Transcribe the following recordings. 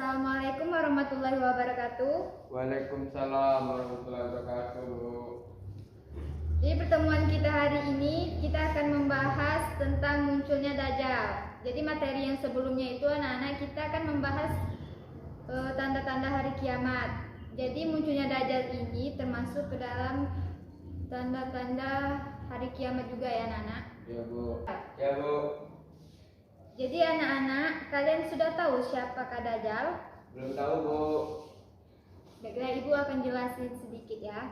Assalamualaikum warahmatullahi wabarakatuh. Waalaikumsalam warahmatullahi wabarakatuh. Di pertemuan kita hari ini kita akan membahas tentang munculnya Dajjal. Jadi materi yang sebelumnya itu anak-anak kita akan membahas tanda-tanda hari kiamat. Jadi munculnya Dajjal ini termasuk ke dalam tanda-tanda hari kiamat juga ya anak-anak. Ya Bu. Ya Bu. Jadi anak-anak, kalian sudah tahu siapakah Dajjal? Belum tahu Bu. Baiklah, Ibu akan jelasin sedikit ya.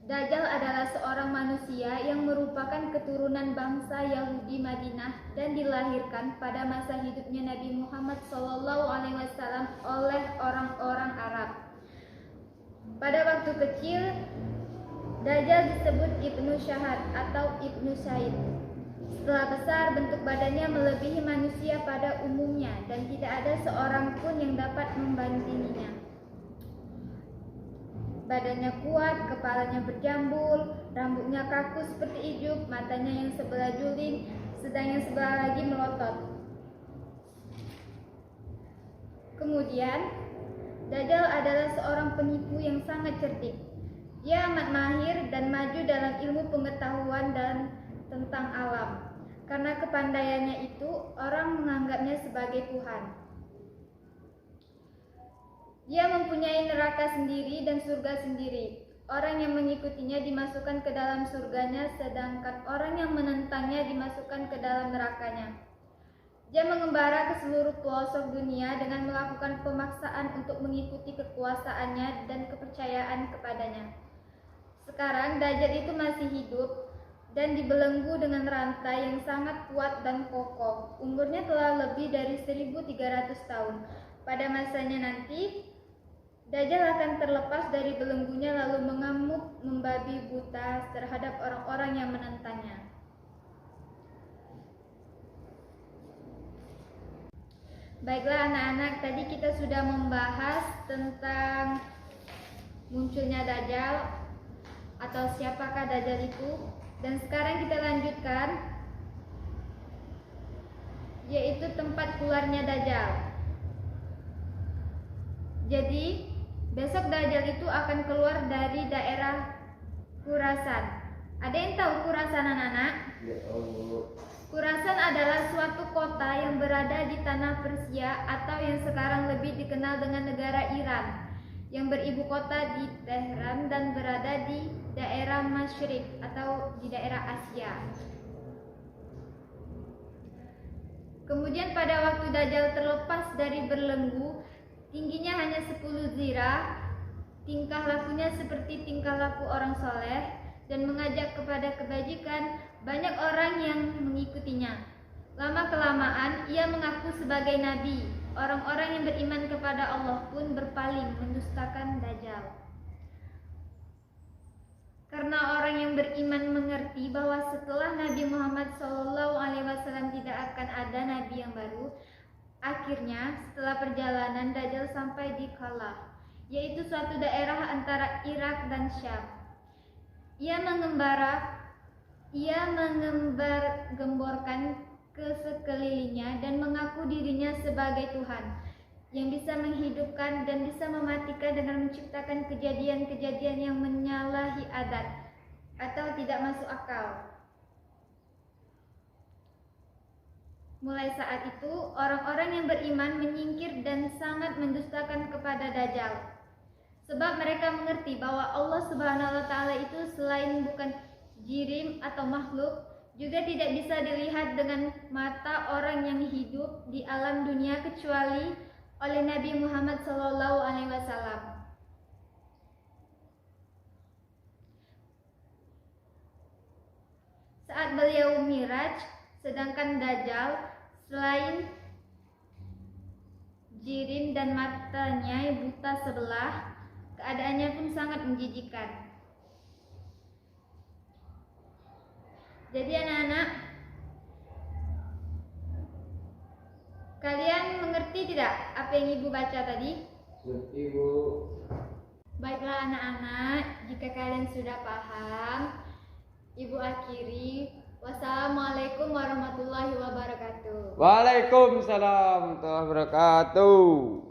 Dajjal adalah seorang manusia yang merupakan keturunan bangsa Yahudi Madinah dan dilahirkan pada masa hidupnya Nabi Muhammad SAW oleh orang-orang Arab. Pada waktu kecil, Dajjal disebut Ibnu Syahad atau Ibnu Said. Setelah besar, bentuk badannya melebihi manusia pada umumnya dan tidak ada seorang pun yang dapat membandinginya. Badannya kuat, kepalanya berjambul, rambutnya kaku seperti ijuk, matanya yang sebelah juling, sedang yang sebelah lagi melotot. Kemudian, Dajjal adalah seorang penipu yang sangat cerdik. Dia amat mahir dan maju dalam ilmu pengetahuan dan tentang alam. Karena kepandaiannya itu, orang menganggapnya sebagai Tuhan. Dia mempunyai neraka sendiri dan surga sendiri. Orang yang mengikutinya dimasukkan ke dalam surganya, sedangkan orang yang menentangnya dimasukkan ke dalam nerakanya. Dia mengembara ke seluruh pelosok dunia dengan melakukan pemaksaan untuk mengikuti kekuasaannya dan kepercayaan kepadanya. Sekarang Dajjal itu masih hidup dan dibelenggu dengan rantai yang sangat kuat dan kokoh. Umurnya telah lebih dari 1300 tahun. Pada masanya nanti, Dajjal akan terlepas dari belenggunya lalu mengamuk membabi buta terhadap orang-orang yang menentangnya. Baiklah anak-anak, tadi kita sudah membahas tentang munculnya Dajjal atau siapakah Dajjal itu. Dan sekarang kita lanjutkan, yaitu tempat keluarnya Dajjal. Jadi, besok Dajjal itu akan keluar dari daerah Khurasan. Ada yang tahu Khurasan anak-anak? Ya tahu. Khurasan adalah suatu kota yang berada di tanah Persia atau yang sekarang lebih dikenal dengan negara Iran, yang beribu kota di Tehran dan berada di daerah Masyriq atau di daerah Asia. Kemudian pada waktu Dajjal terlepas dari belenggu, tingginya hanya 10 zirah, tingkah lakunya seperti tingkah laku orang soleh dan mengajak kepada kebajikan, banyak orang yang mengikutinya. Lama-kelamaan ia mengaku sebagai nabi. Orang-orang yang beriman kepada Allah pun berpaling mendustakan Dajjal. Karena orang yang beriman mengerti bahwa setelah Nabi Muhammad SAW tidak akan ada nabi yang baru, akhirnya setelah perjalanan Dajjal sampai di Kalah, yaitu suatu daerah antara Irak dan Syam. Ia mengembar-gemborkan ke sekelilingnya dan mengaku dirinya sebagai Tuhan yang bisa menghidupkan dan bisa mematikan dengan menciptakan kejadian-kejadian yang menyalahi adat atau tidak masuk akal. Mulai saat itu, orang-orang yang beriman menyingkir dan sangat mendustakan kepada Dajjal. Sebab mereka mengerti bahwa Allah Subhanahu wa Ta'ala itu selain bukan jirim atau makhluk, juga tidak bisa dilihat dengan mata orang yang hidup di alam dunia kecuali oleh Nabi Muhammad SAW. Saat beliau Miraj, sedangkan Dajjal selain jirim dan matanya buta sebelah, keadaannya pun sangat menjijikkan. Jadi anak-anak, kalian mengerti tidak apa yang Ibu baca tadi? Mengerti Bu. Baiklah anak-anak, jika kalian sudah paham, Ibu akhiri. Wassalamualaikum warahmatullahi wabarakatuh. Waalaikumsalam warahmatullahi wabarakatuh.